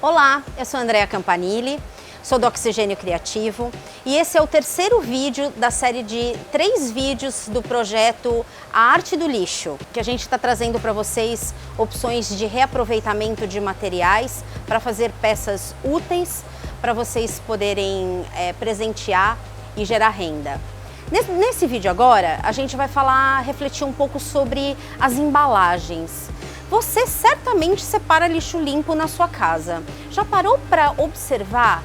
Olá, eu sou Andréa Campanile, sou do Oxigênio Criativo e esse é o terceiro vídeo da série de 3 vídeos do projeto A Arte do Lixo, que a gente está trazendo para vocês opções de reaproveitamento de materiais para fazer peças úteis para vocês poderem presentear e gerar renda. Nesse vídeo agora, a gente vai refletir um pouco sobre as embalagens. Você certamente separa lixo limpo na sua casa. Já parou para observar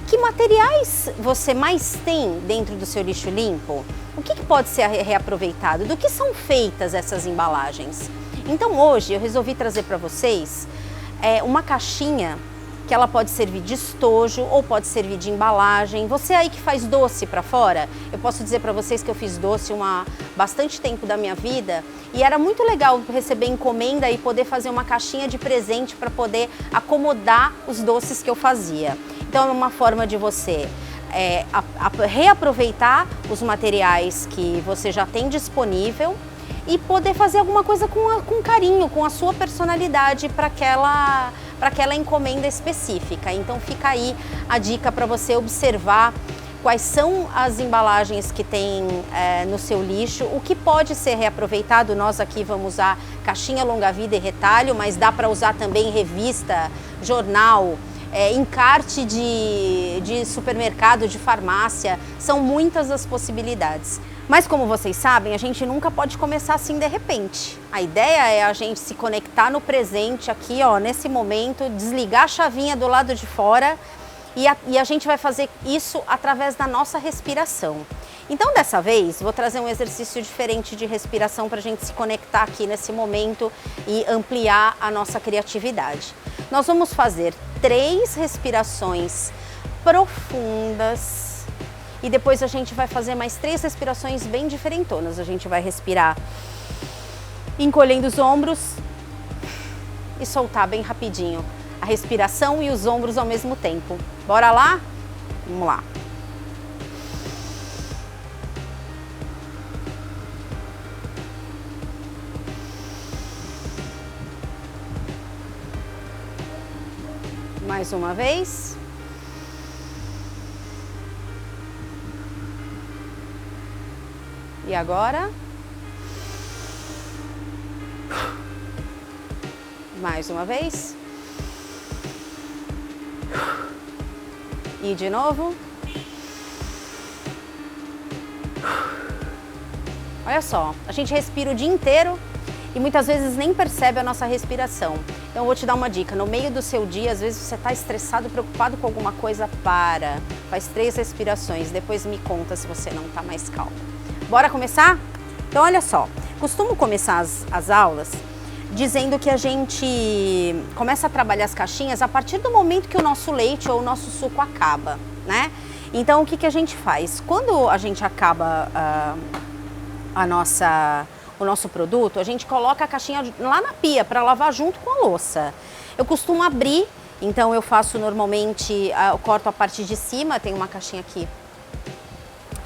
que materiais você mais tem dentro do seu lixo limpo? O que pode ser reaproveitado? Do que são feitas essas embalagens? Então hoje eu resolvi trazer para vocês uma caixinha que ela pode servir de estojo ou pode servir de embalagem. Você aí que faz doce para fora, eu posso dizer para vocês que eu fiz doce bastante tempo da minha vida e era muito legal receber encomenda e poder fazer uma caixinha de presente para poder acomodar os doces que eu fazia. Então é uma forma de você reaproveitar os materiais que você já tem disponível e poder fazer alguma coisa com carinho, com a sua personalidade para aquela encomenda específica. Então fica aí a dica para você observar quais são as embalagens que tem no seu lixo, o que pode ser reaproveitado. Nós aqui vamos usar caixinha longa-vida e retalho, mas dá para usar também revista, jornal, encarte de supermercado, de farmácia, são muitas as possibilidades. Mas como vocês sabem, a gente nunca pode começar assim de repente. A ideia é a gente se conectar no presente aqui, ó, nesse momento, desligar a chavinha do lado de fora e a gente vai fazer isso através da nossa respiração. Então dessa vez, vou trazer um exercício diferente de respiração para a gente se conectar aqui nesse momento e ampliar a nossa criatividade. Nós vamos fazer 3 respirações profundas. E depois a gente vai fazer mais 3 respirações bem diferentonas. A gente vai respirar encolhendo os ombros e soltar bem rapidinho. A respiração e os ombros ao mesmo tempo. Bora lá? Vamos lá. Mais uma vez. E agora? Mais uma vez. E de novo. Olha só, a gente respira o dia inteiro e muitas vezes nem percebe a nossa respiração. Então eu vou te dar uma dica, no meio do seu dia, às vezes você está estressado, preocupado com alguma coisa, faz 3 respirações, depois me conta se você não está mais calmo. Bora começar? Então olha só, costumo começar as aulas dizendo que a gente começa a trabalhar as caixinhas a partir do momento que o nosso leite ou o nosso suco acaba, né? Então o que a gente faz? Quando a gente acaba o nosso produto, a gente coloca a caixinha lá na pia para lavar junto com a louça. Eu costumo abrir, então eu faço normalmente, eu corto a parte de cima, tem uma caixinha aqui.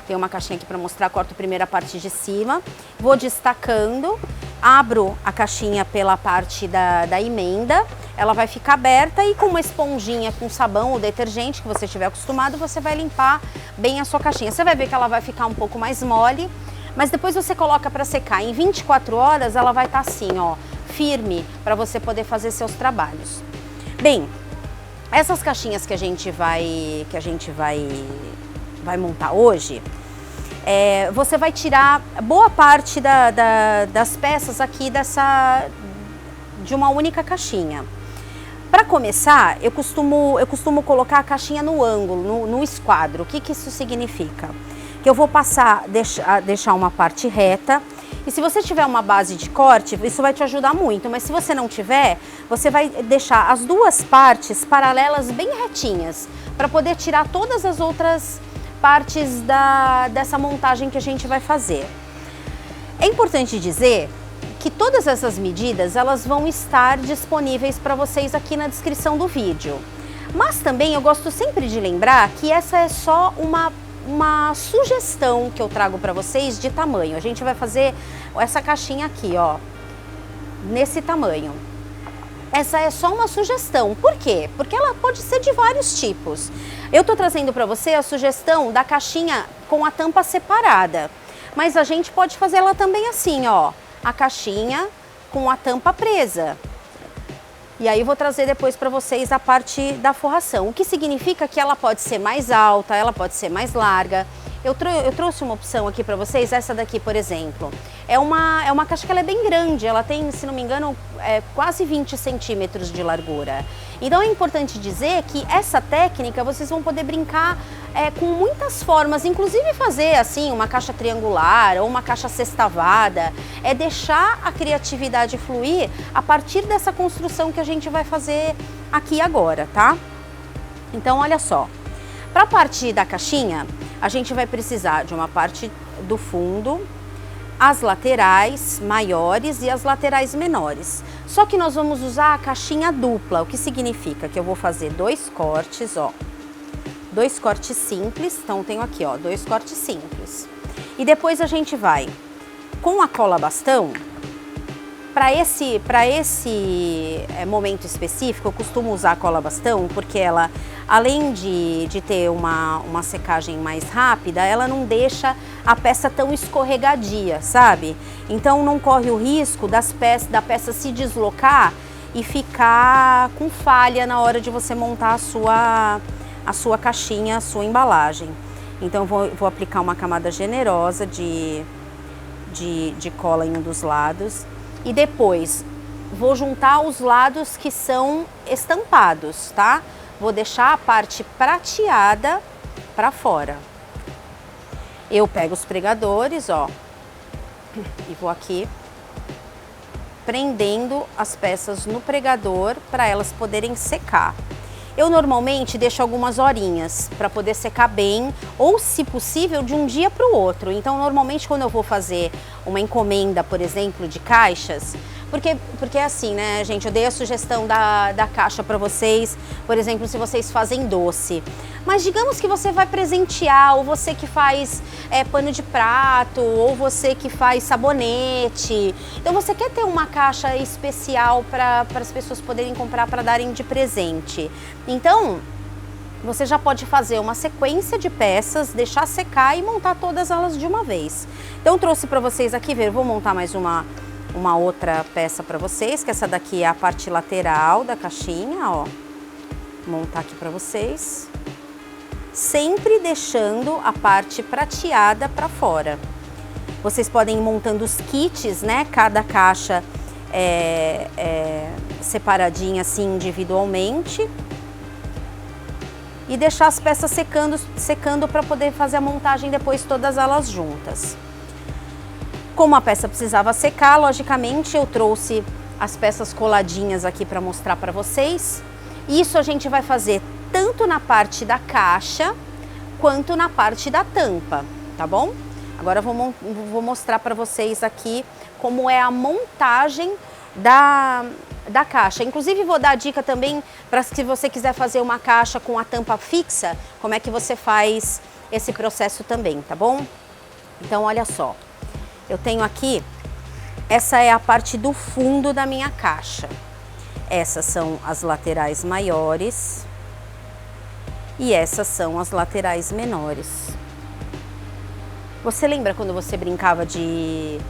Tem uma caixinha aqui para mostrar, corto primeiro a parte de cima, vou destacando, abro a caixinha pela parte da emenda, ela vai ficar aberta e com uma esponjinha com sabão ou detergente que você estiver acostumado, você vai limpar bem a sua caixinha. Você vai ver que ela vai ficar um pouco mais mole, mas depois você coloca para secar. Em 24 horas ela vai estar assim, ó, firme, para você poder fazer seus trabalhos. Bem, essas caixinhas que a gente vai montar hoje, você vai tirar boa parte das peças aqui de uma única caixinha. Para começar, eu costumo colocar a caixinha no ângulo, no esquadro. O que isso significa? Que eu vou deixar uma parte reta. E se você tiver uma base de corte, isso vai te ajudar muito. Mas se você não tiver, você vai deixar as 2 partes paralelas bem retinhas, para poder tirar todas as outras partes dessa montagem que a gente vai fazer. É importante dizer que todas essas medidas elas vão estar disponíveis para vocês aqui na descrição do vídeo. Mas também eu gosto sempre de lembrar que essa é só uma sugestão que eu trago para vocês de tamanho. A gente vai fazer essa caixinha aqui, ó, nesse tamanho. essa é só uma sugestão. Por quê? Porque ela pode ser de vários tipos. Eu tô trazendo para você a sugestão da caixinha com a tampa separada. Mas a gente pode fazer ela também assim, ó. A caixinha com a tampa presa. E aí eu vou trazer depois para vocês a parte da forração. O que significa que ela pode ser mais alta, ela pode ser mais larga. Eu trouxe uma opção aqui para vocês, essa daqui, por exemplo. É uma caixa que ela é bem grande, ela tem, se não me engano, quase 20 centímetros de largura. Então é importante dizer que essa técnica vocês vão poder brincar com muitas formas, inclusive fazer assim uma caixa triangular ou uma caixa sextavada. É deixar a criatividade fluir a partir dessa construção que a gente vai fazer aqui agora, tá? Então olha só, para a parte da caixinha, a gente vai precisar de uma parte do fundo, as laterais maiores e as laterais menores. Só que nós vamos usar a caixinha dupla, o que significa que eu vou fazer 2 cortes, ó. 2 cortes simples, então tenho aqui, ó, 2 cortes simples. E depois a gente vai com a cola bastão. Para esse momento específico, eu costumo usar a cola bastão porque ela, além de ter uma secagem mais rápida, ela não deixa a peça tão escorregadia, sabe? Então não corre o risco da peça se deslocar e ficar com falha na hora de você montar a sua caixinha, a sua embalagem. Então vou aplicar uma camada generosa de cola em um dos lados. E depois vou juntar os lados que são estampados, tá? Vou deixar a parte prateada para fora. Eu pego os pregadores, ó, e vou aqui prendendo as peças no pregador para elas poderem secar. Eu normalmente deixo algumas horinhas para poder secar bem, ou se possível de um dia para o outro. Então normalmente quando eu vou fazer uma encomenda, por exemplo, de caixas, porque é assim, né, gente, eu dei a sugestão da caixa para vocês, por exemplo, se vocês fazem doce. Mas digamos que você vai presentear, ou você que faz pano de prato, ou você que faz sabonete. Então você quer ter uma caixa especial para as pessoas poderem comprar para darem de presente. Então você já pode fazer uma sequência de peças, deixar secar e montar todas elas de uma vez. Então eu trouxe para vocês aqui, vou montar mais uma outra peça para vocês, que essa daqui é a parte lateral da caixinha, ó. Vou montar aqui para vocês. Sempre deixando a parte prateada para fora. Vocês podem ir montando os kits, né? Cada caixa separadinha assim individualmente. E deixar as peças secando para poder fazer a montagem depois todas elas juntas. Como a peça precisava secar, logicamente eu trouxe as peças coladinhas aqui para mostrar para vocês. Isso a gente vai fazer tanto na parte da caixa quanto na parte da tampa, tá bom? Agora eu vou mostrar para vocês aqui como é a montagem da caixa. Inclusive vou dar a dica também para se você quiser fazer uma caixa com a tampa fixa, como é que você faz esse processo também, tá bom? Então olha só. Eu tenho aqui, essa é a parte do fundo da minha caixa. Essas são as laterais maiores e essas são as laterais menores. Você lembra quando você brincava de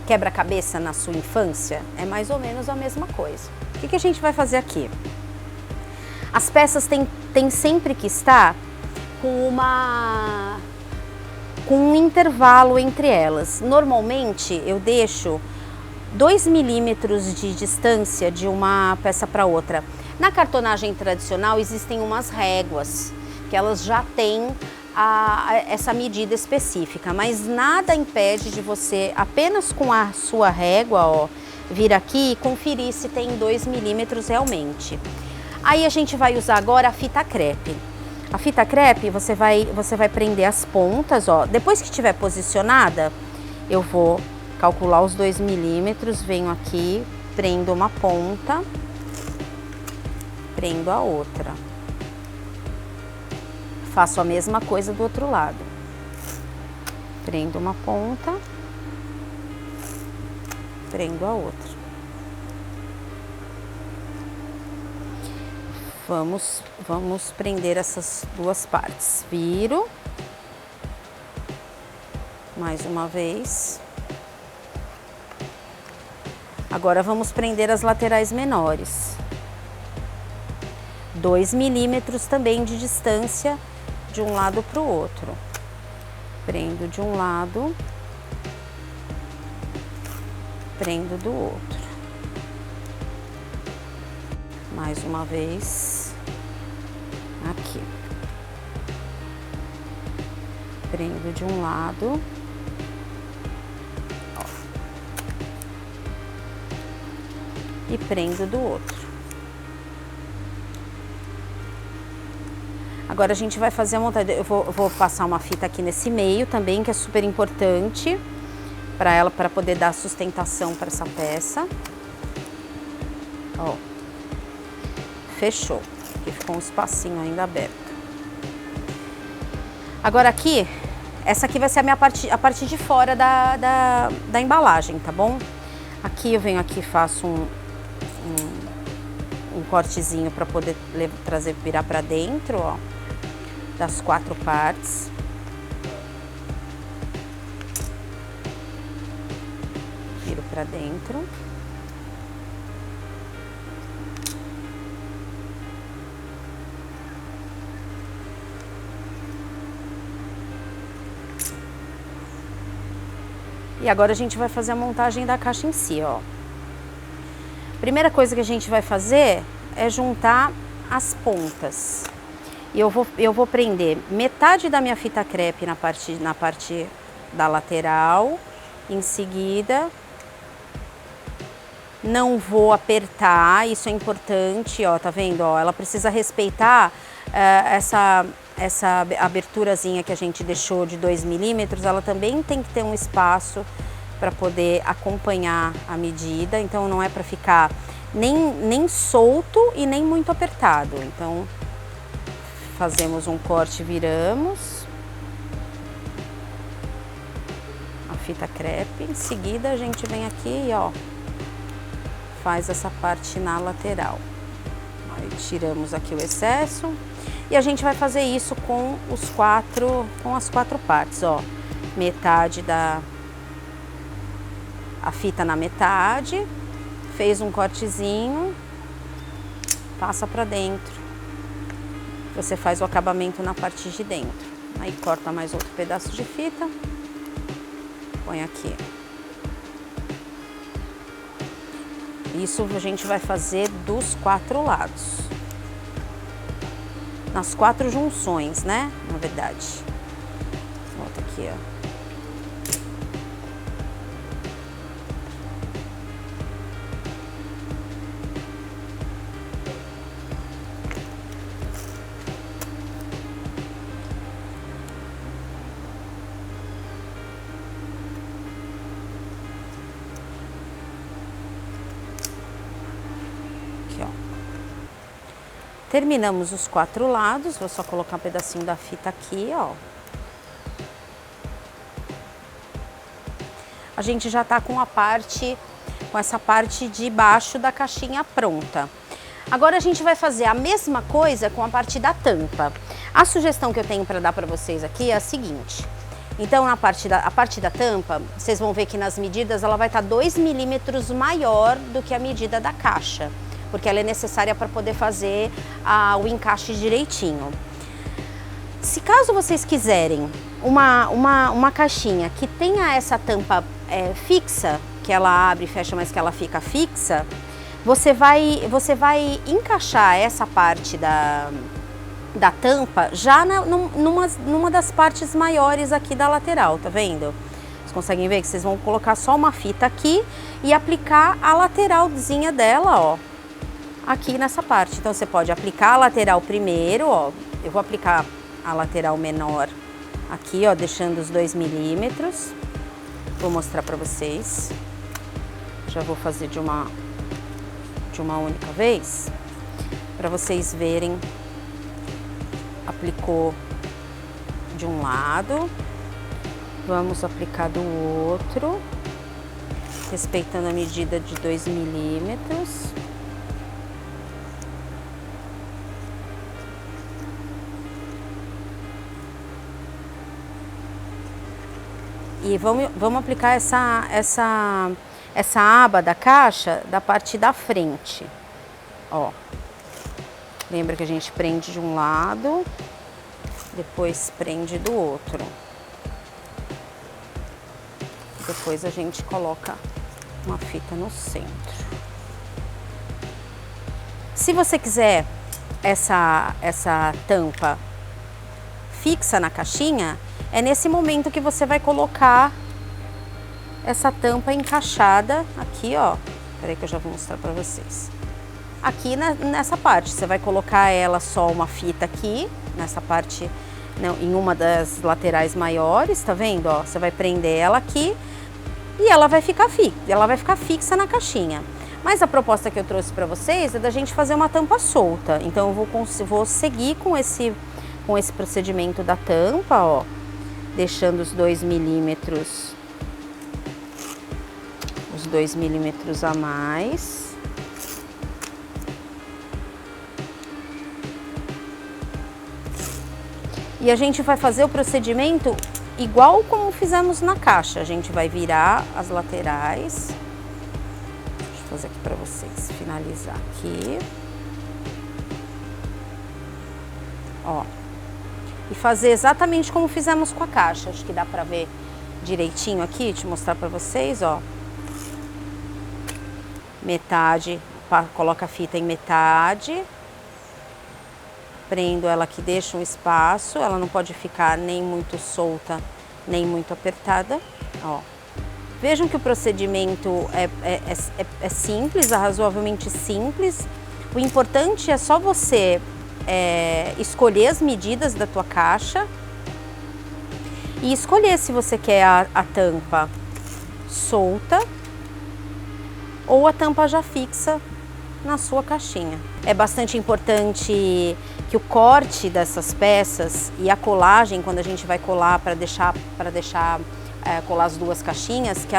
quebra-cabeça na sua infância? É mais ou menos a mesma coisa. O que a gente vai fazer aqui? As peças têm sempre que estar com um intervalo entre elas. Normalmente eu deixo 2 milímetros de distância de uma peça para outra. Na cartonagem tradicional existem umas réguas que elas já têm essa medida específica, mas nada impede de você apenas com a sua régua, ó, vir aqui e conferir se tem 2 milímetros realmente. Aí a gente vai usar agora a fita crepe. A fita crepe você vai prender as pontas, ó. Depois que estiver posicionada, eu vou calcular os 2 milímetros, venho aqui, prendo uma ponta, prendo a outra. Faço a mesma coisa do outro lado. Prendo uma ponta, prendo a outra. Vamos prender essas duas partes. Viro. Mais uma vez. Agora vamos prender as laterais menores. 2 milímetros também de distância de um lado para o outro. Prendo de um lado, prendo do outro. Mais uma vez, aqui. Prendo de um lado. Ó. E prendo do outro. Agora a gente vai fazer a montagem. Eu vou passar uma fita aqui nesse meio também, que é super importante para ela, para poder dar sustentação para essa peça. Ó. Fechou. Aqui ficou um espacinho ainda aberto. Agora aqui, essa aqui vai ser a parte de fora da embalagem, tá bom? Aqui eu venho aqui e faço um cortezinho para poder virar para dentro, ó. Das 4 partes. Viro para dentro. E agora a gente vai fazer a montagem da caixa em si, ó. Primeira coisa que a gente vai fazer é juntar as pontas. E eu vou prender metade da minha fita crepe na parte da lateral. Em seguida, não vou apertar, isso é importante, ó, tá vendo? Ó, ela precisa respeitar essa aberturazinha que a gente deixou de 2 milímetros, ela também tem que ter um espaço para poder acompanhar a medida, então não é para ficar nem solto e nem muito apertado. Então, fazemos um corte, viramos a fita crepe, em seguida a gente vem aqui e ó, faz essa parte na lateral. Aí tiramos aqui o excesso e a gente vai fazer isso com as 4 partes, ó. Metade a fita na metade, fez um cortezinho, passa pra dentro. Você faz o acabamento na parte de dentro. Aí corta mais outro pedaço de fita, põe aqui. Isso a gente vai fazer dos 4 lados. Nas 4 junções, né? Na verdade. Volta aqui, ó. Terminamos os 4 lados, vou só colocar um pedacinho da fita aqui, ó. A gente já tá com essa parte de baixo da caixinha pronta. Agora a gente vai fazer a mesma coisa com a parte da tampa. A sugestão que eu tenho para dar para vocês aqui é a seguinte. Então, a parte da tampa, vocês vão ver que nas medidas ela vai estar 2 milímetros maior do que a medida da caixa, porque ela é necessária para poder fazer o encaixe direitinho. Se caso vocês quiserem uma caixinha que tenha essa tampa fixa, que ela abre e fecha, mas que ela fica fixa, você vai encaixar essa parte da tampa já numa das partes maiores aqui da lateral, tá vendo? Vocês conseguem ver que vocês vão colocar só uma fita aqui e aplicar a lateralzinha dela, ó, aqui nessa parte. Então você pode aplicar a lateral primeiro, ó. Eu vou aplicar a lateral menor aqui, ó, deixando os 2 milímetros. Vou mostrar pra vocês. Já vou fazer de uma única vez, pra vocês verem. Aplicou de um lado, vamos aplicar do outro, respeitando a medida de 2 milímetros. E vamos aplicar essa aba da caixa da parte da frente, ó. Lembra que a gente prende de um lado, depois prende do outro. Depois a gente coloca uma fita no centro. Se você quiser essa tampa fixa na caixinha, é nesse momento que você vai colocar essa tampa encaixada aqui, ó. Peraí que eu já vou mostrar pra vocês. Aqui nessa parte, você vai colocar ela só uma fita aqui, nessa parte, não, em uma das laterais maiores, tá vendo, ó? Você vai prender ela aqui e ela vai ficar fixa na caixinha. Mas a proposta que eu trouxe pra vocês é da gente fazer uma tampa solta. Então eu vou seguir com esse procedimento da tampa, ó. Deixando os 2 milímetros a mais. E a gente vai fazer o procedimento igual como fizemos na caixa. A gente vai virar as laterais. Deixa eu fazer aqui para vocês, finalizar aqui. Ó. E fazer exatamente como fizemos com a caixa. Acho que dá pra ver direitinho aqui, te mostrar pra vocês, ó. Metade, coloca a fita em metade. Prendo ela aqui, deixa um espaço. Ela não pode ficar nem muito solta, nem muito apertada, ó. Vejam que o procedimento é simples, é razoavelmente simples. O importante é só você escolher as medidas da tua caixa e escolher se você quer a tampa solta ou a tampa já fixa na sua caixinha. É bastante importante que o corte dessas peças e a colagem, quando a gente vai colar para deixar colar as duas caixinhas, que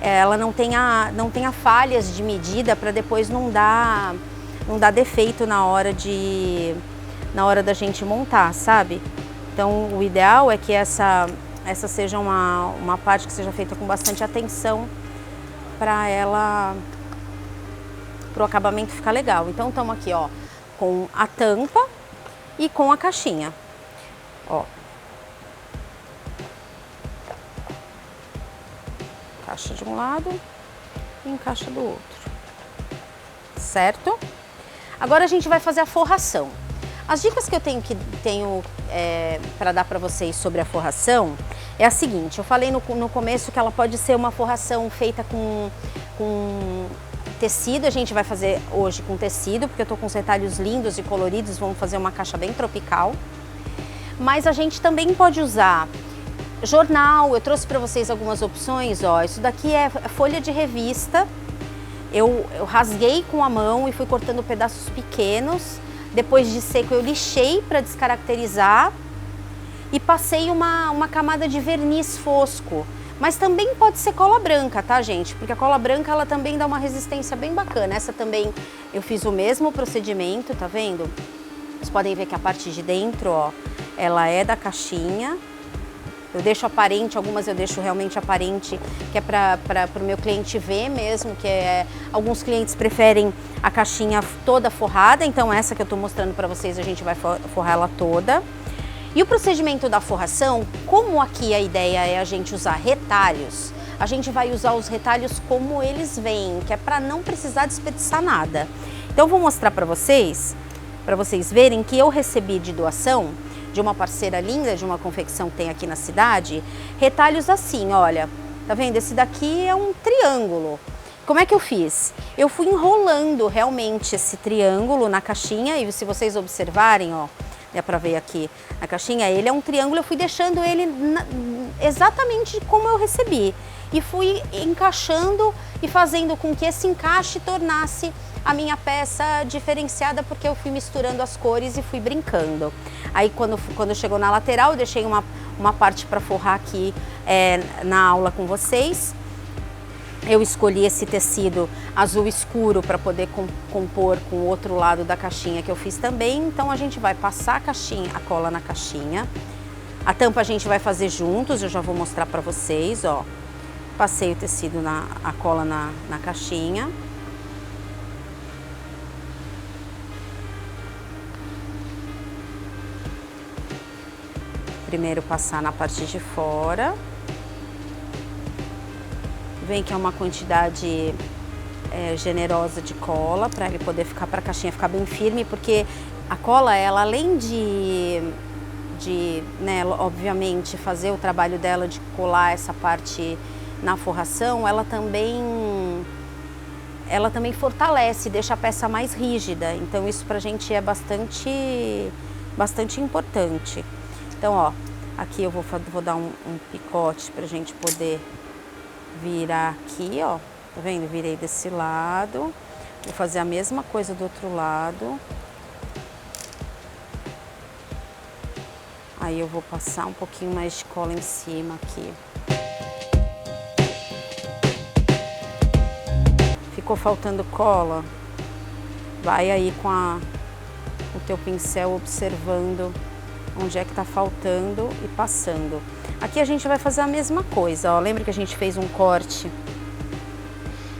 ela não tenha falhas de medida para depois não dar defeito na hora da gente montar, sabe? Então o ideal é que essa seja uma parte que seja feita com bastante atenção para o acabamento ficar legal. Então estamos aqui, ó, com a tampa e com a caixinha, ó. Encaixa de um lado e encaixa do outro, certo? Agora a gente vai fazer a forração. As dicas que eu tenho para dar para vocês sobre a forração é a seguinte: eu falei no começo que ela pode ser uma forração feita com tecido. A gente vai fazer hoje com tecido, porque eu tô com os retalhos lindos e coloridos, vamos fazer uma caixa bem tropical. Mas a gente também pode usar jornal. Eu trouxe para vocês algumas opções, ó. Isso daqui é folha de revista. Eu rasguei com a mão e fui cortando pedaços pequenos. Depois de seco eu lixei para descaracterizar e passei uma camada de verniz fosco. Mas também pode ser cola branca, tá, gente? Porque a cola branca, ela também dá uma resistência bem bacana. Essa também eu fiz o mesmo procedimento, tá vendo? Vocês podem ver que a parte de dentro, ó, ela é da caixinha. Eu deixo aparente, algumas eu deixo realmente aparente, que é para o meu cliente ver mesmo, alguns clientes preferem a caixinha toda forrada, então essa que eu tô mostrando para vocês, a gente vai forrar ela toda. E o procedimento da forração, como aqui a ideia é a gente usar retalhos, a gente vai usar os retalhos como eles vêm, que é para não precisar desperdiçar nada. Então eu vou mostrar para vocês verem que eu recebi de doação de uma parceira linda, de uma confecção que tem aqui na cidade, retalhos assim, olha, tá vendo? Esse daqui é um triângulo. Como é que eu fiz? Eu fui enrolando realmente esse triângulo na caixinha e se vocês observarem, ó, dá pra ver aqui na caixinha, ele é um triângulo, eu fui deixando ele exatamente como eu recebi. E fui encaixando e fazendo com que esse encaixe tornasse a minha peça diferenciada, porque eu fui misturando as cores e fui brincando. Aí quando chegou na lateral, eu deixei uma parte para forrar aqui na aula com vocês. Eu escolhi esse tecido azul escuro para poder compor com o outro lado da caixinha que eu fiz também. Então a gente vai passar a cola na caixinha, A tampa a gente vai fazer juntos, eu já vou mostrar pra vocês, ó. Passei o tecido, a cola na caixinha. Primeiro passar na parte de fora. Vem que é uma quantidade generosa de cola para ele poder ficar, para a caixinha ficar bem firme, porque a cola, ela além de né, obviamente fazer o trabalho dela de colar essa parte na forração, ela também fortalece, deixa a peça mais rígida. Então isso pra gente é bastante importante. Então, ó, aqui eu vou dar um picote pra gente poder virar aqui, ó. Tá vendo? Virei desse lado. Vou fazer a mesma coisa do outro lado. Aí eu vou passar um pouquinho mais de cola em cima aqui. Ficou faltando cola? Vai aí com o teu pincel observando onde é que tá faltando e passando. Aqui a gente vai fazer a mesma coisa, ó. Lembra que a gente fez um corte?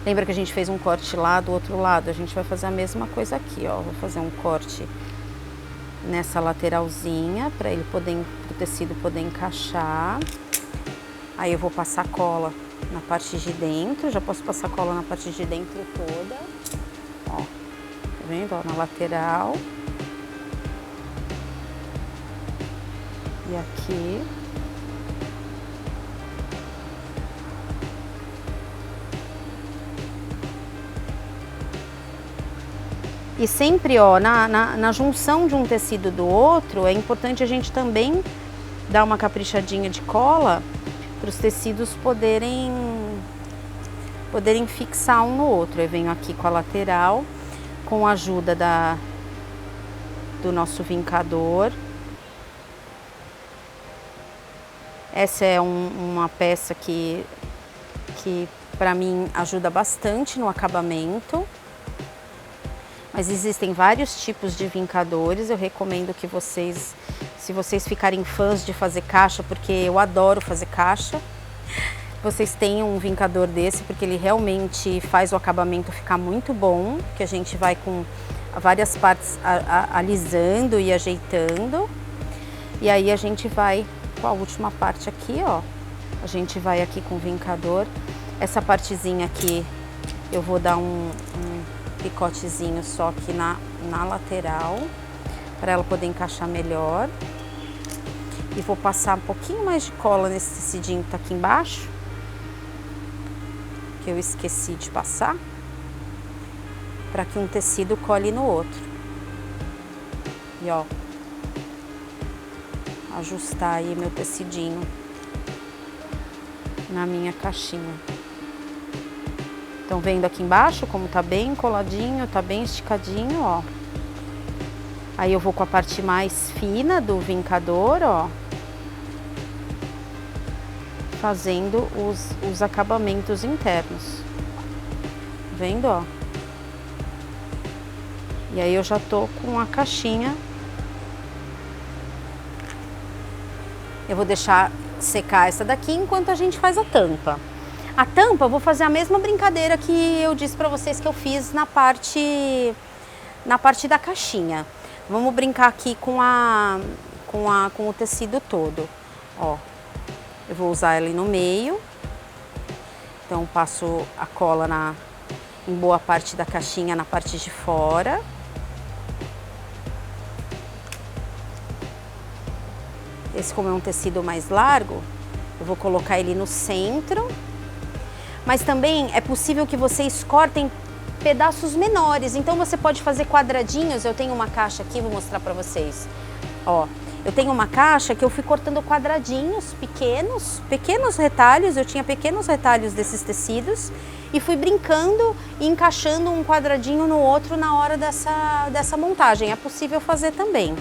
Lembra que a gente fez um corte lá do outro lado? A gente vai fazer a mesma coisa aqui, ó. Vou fazer um corte nessa lateralzinha para o tecido poder encaixar. Aí eu vou passar cola na parte de dentro, já posso passar cola na parte de dentro toda. Ó, tá vendo? Ó, na lateral. E aqui. E sempre, ó, na junção de um tecido do outro, é importante a gente também dar uma caprichadinha de cola para os tecidos poderem fixar um no outro. Eu venho aqui com a lateral, com a ajuda do nosso vincador. Essa é uma peça que para mim ajuda bastante no acabamento. Mas existem vários tipos de vincadores, eu recomendo que vocês, se vocês ficarem fãs de fazer caixa, porque eu adoro fazer caixa, vocês tenham um vincador desse, porque ele realmente faz o acabamento ficar muito bom, que a gente vai com várias partes alisando e ajeitando. E aí a gente vai com a última parte aqui, ó, a gente vai aqui com o vincador. Essa partezinha aqui eu vou dar um picotezinho só aqui na lateral, para ela poder encaixar melhor. E vou passar um pouquinho mais de cola nesse tecidinho que tá aqui embaixo, que eu esqueci de passar, para que um tecido cole no outro. E ó, ajustar aí meu tecidinho na minha caixinha. Estão vendo aqui embaixo como tá bem coladinho, tá bem esticadinho, ó. Aí eu vou com a parte mais fina do vincador, ó, fazendo os acabamentos internos. Vendo, ó? E aí eu já tô com a caixinha. Eu vou deixar secar essa daqui enquanto a gente faz a tampa. A tampa eu vou fazer a mesma brincadeira que eu disse para vocês que eu fiz na parte da caixinha. Vamos brincar aqui com o tecido todo. Ó, eu vou usar ele no meio. Então passo a cola em boa parte da caixinha na parte de fora. Esse, como é um tecido mais largo, eu vou colocar ele no centro. Mas também é possível que vocês cortem pedaços menores, então você pode fazer quadradinhos. Eu tenho uma caixa aqui, vou mostrar pra vocês. Ó, eu tenho uma caixa que eu fui cortando quadradinhos pequenos retalhos, eu tinha pequenos retalhos desses tecidos e fui brincando e encaixando um quadradinho no outro na hora dessa montagem. É possível fazer também.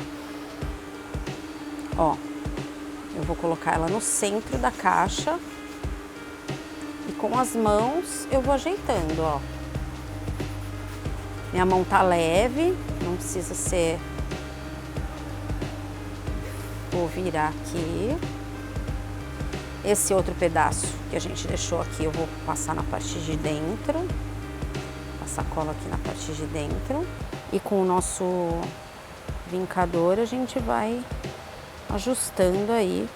Ó, eu vou colocar ela no centro da caixa. E com as mãos eu vou ajeitando, ó. Minha mão tá leve, não precisa ser vou virar aqui. Esse outro pedaço que a gente deixou aqui, eu vou passar na parte de dentro. Passar cola aqui na parte de dentro. E com o nosso vincador a gente vai ajustando aí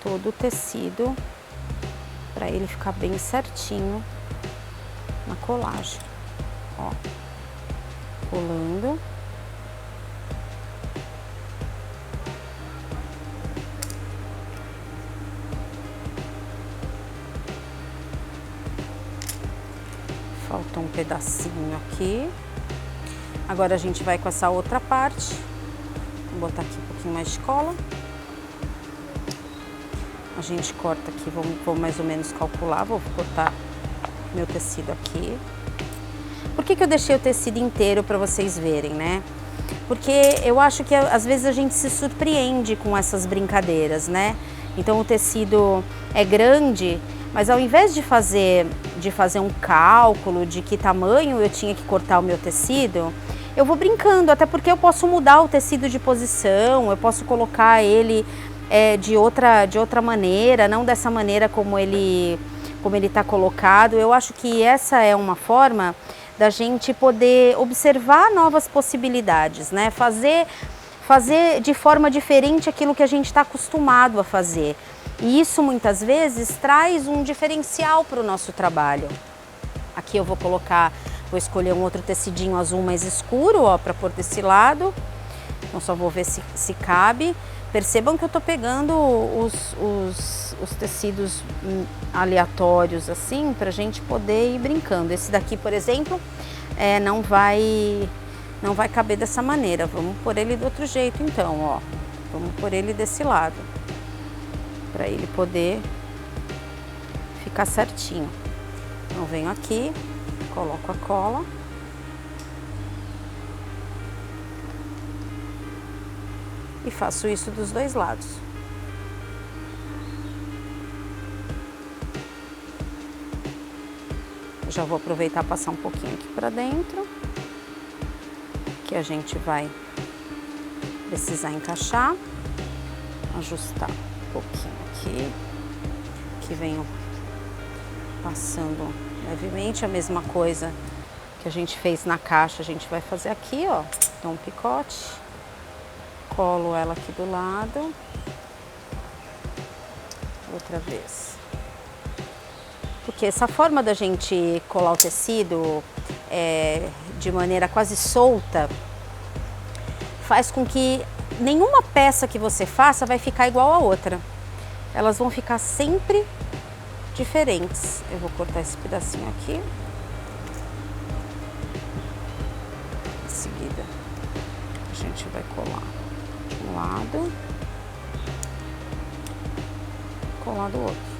todo o tecido para ele ficar bem certinho na colagem. Ó, colando. Faltou um pedacinho aqui. Agora a gente vai com essa outra parte. Vou botar aqui um pouquinho mais de cola. A gente corta aqui, vou mais ou menos calcular, vou cortar meu tecido aqui. Por que eu deixei o tecido inteiro para vocês verem, né? Porque eu acho que às vezes a gente se surpreende com essas brincadeiras, né? Então o tecido é grande, mas ao invés de fazer um cálculo de que tamanho eu tinha que cortar o meu tecido, eu vou brincando, até porque eu posso mudar o tecido de posição, eu posso colocar ele de outra maneira, não dessa maneira como ele está colocado. Eu acho que essa é uma forma da gente poder observar novas possibilidades, né? Fazer de forma diferente aquilo que a gente está acostumado a fazer. E isso muitas vezes traz um diferencial para o nosso trabalho. Aqui eu vou escolher um outro tecidinho azul mais escuro, ó, para pôr desse lado. Então só vou ver se cabe. Percebam que eu tô pegando os tecidos aleatórios assim, pra gente poder ir brincando. Esse daqui, por exemplo, não vai caber dessa maneira. Vamos pôr ele do outro jeito então, ó. Vamos pôr ele desse lado, pra ele poder ficar certinho. Então eu venho aqui, coloco a cola. E faço isso dos dois lados. Já vou aproveitar e passar um pouquinho aqui para dentro, que a gente vai precisar encaixar, ajustar um pouquinho aqui, que venho passando levemente a mesma coisa que a gente fez na caixa, a gente vai fazer aqui, ó, dou um picote. Colo ela aqui do lado, outra vez. Porque essa forma da gente colar o tecido de maneira quase solta faz com que nenhuma peça que você faça vai ficar igual a outra. Elas vão ficar sempre diferentes. Eu vou cortar esse pedacinho aqui. Em seguida, a gente vai colar de um lado, colar do outro.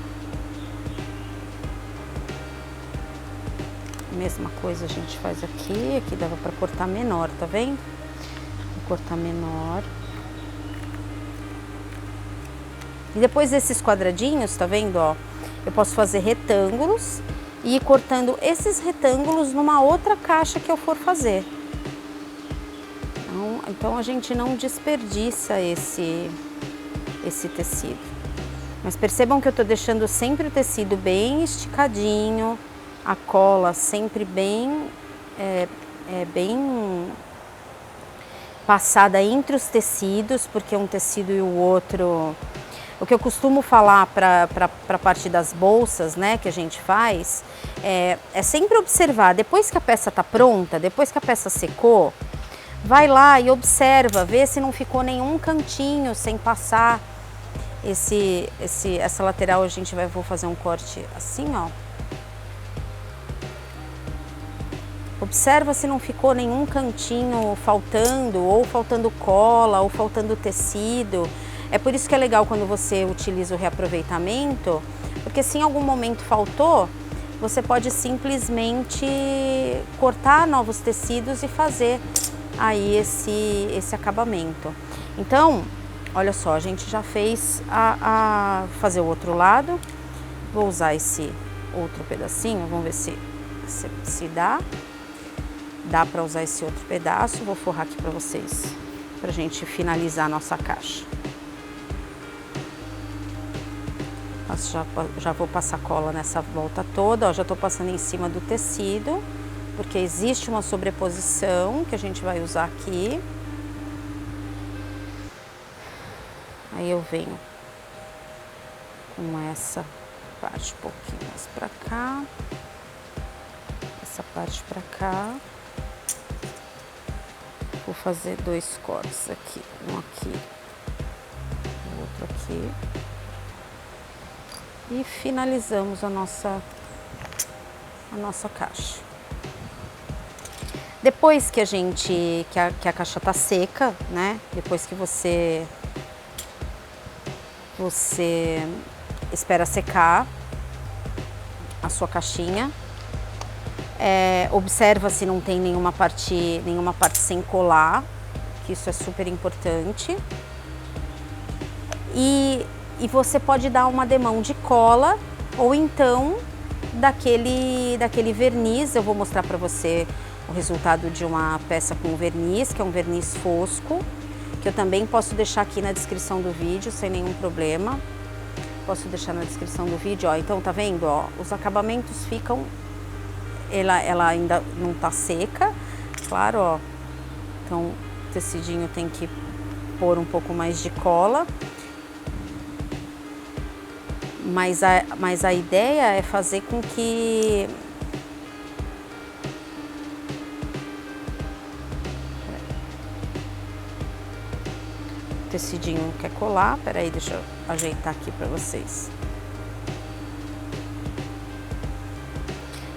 Mesma coisa a gente faz aqui, aqui dava para cortar menor, tá vendo? Vou cortar menor. E depois desses quadradinhos, tá vendo, ó? Eu posso fazer retângulos e ir cortando esses retângulos numa outra caixa que eu for fazer. Então a gente não desperdiça esse tecido. Mas percebam que eu tô deixando sempre o tecido bem esticadinho, a cola sempre bem passada entre os tecidos, porque um tecido e o outro... O que eu costumo falar para a parte das bolsas, né, que a gente faz, é sempre observar, depois que a peça tá pronta, depois que a peça secou, vai lá e observa, vê se não ficou nenhum cantinho sem passar essa lateral. Vou fazer um corte assim, ó. Observa se não ficou nenhum cantinho faltando, ou faltando cola, ou faltando tecido. É por isso que é legal quando você utiliza o reaproveitamento, porque se em algum momento faltou, você pode simplesmente cortar novos tecidos e fazer aí esse acabamento. Então, olha só, a gente já fez fazer o outro lado. Vou usar esse outro pedacinho, vamos ver se dá. Dá para usar esse outro pedaço, vou forrar aqui para vocês pra gente finalizar a nossa caixa. Já vou passar cola nessa volta toda, ó, já tô passando em cima do tecido, porque existe uma sobreposição que a gente vai usar aqui. Aí eu venho com essa parte um pouquinho mais pra cá, essa parte pra cá. Vou fazer 2 cortes aqui, um aqui, o outro aqui. E finalizamos a nossa caixa. Depois que a caixa tá seca, né? Depois que você espera secar a sua caixinha, observa se não tem nenhuma parte sem colar, que isso é super importante. E você pode dar uma demão de cola ou então daquele verniz. Eu vou mostrar para você o resultado de uma peça com verniz, que é um verniz fosco, que eu também posso deixar aqui na descrição do vídeo, sem nenhum problema. Posso deixar na descrição do vídeo, ó. Então, tá vendo, ó? Os acabamentos ficam... Ela ainda não tá seca, claro, ó. Então, o tecidinho tem que pôr um pouco mais de cola. Mas a ideia é fazer com que... O tecidinho quer colar, peraí, deixa eu ajeitar aqui para vocês.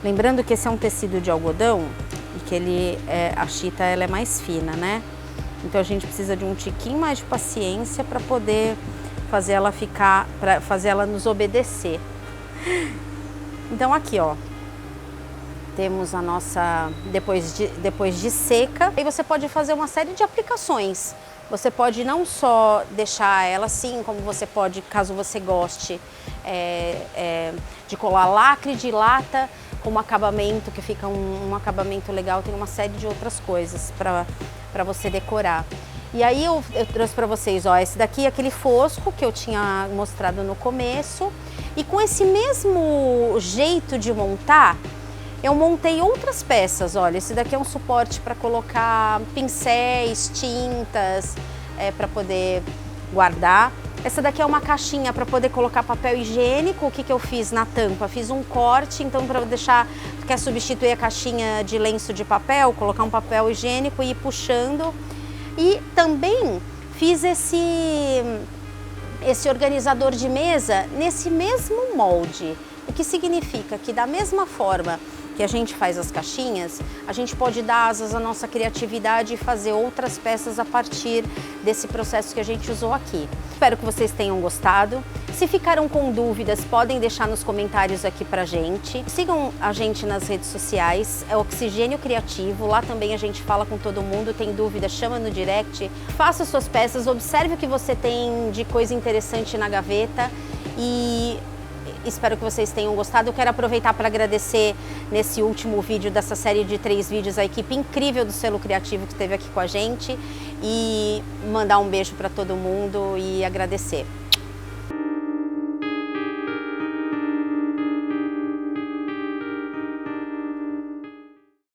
Lembrando que esse é um tecido de algodão e que a chita ela é mais fina, né? Então a gente precisa de um tiquinho mais de paciência para poder fazer ela fazer ela nos obedecer. Então aqui, ó, temos a nossa, depois de seca, aí você pode fazer uma série de aplicações. Você pode não só deixar ela assim, como você pode, caso você goste, de colar lacre de lata com um acabamento que fica um acabamento legal. Tem uma série de outras coisas para você decorar. E aí eu trouxe para vocês, ó, esse daqui é aquele fosco que eu tinha mostrado no começo. E com esse mesmo jeito de montar, eu montei outras peças. Olha, esse daqui é um suporte para colocar pincéis, tintas, para poder guardar. Essa daqui é uma caixinha para poder colocar papel higiênico. O que eu fiz na tampa? Fiz um corte, então para deixar, quer substituir a caixinha de lenço de papel, colocar um papel higiênico e ir puxando. E também fiz esse organizador de mesa nesse mesmo molde, o que significa que da mesma forma que a gente faz as caixinhas, a gente pode dar asas à nossa criatividade e fazer outras peças a partir desse processo que a gente usou aqui. Espero que vocês tenham gostado. Se ficaram com dúvidas, podem deixar nos comentários aqui pra gente. Sigam a gente nas redes sociais, é Oxigênio Criativo, lá também a gente fala com todo mundo. Tem dúvida, chama no direct, faça suas peças, observe o que você tem de coisa interessante na gaveta e espero que vocês tenham gostado. Eu quero aproveitar para agradecer nesse último vídeo dessa série de 3 vídeos a equipe incrível do Selo Criativo que esteve aqui com a gente e mandar um beijo para todo mundo e agradecer.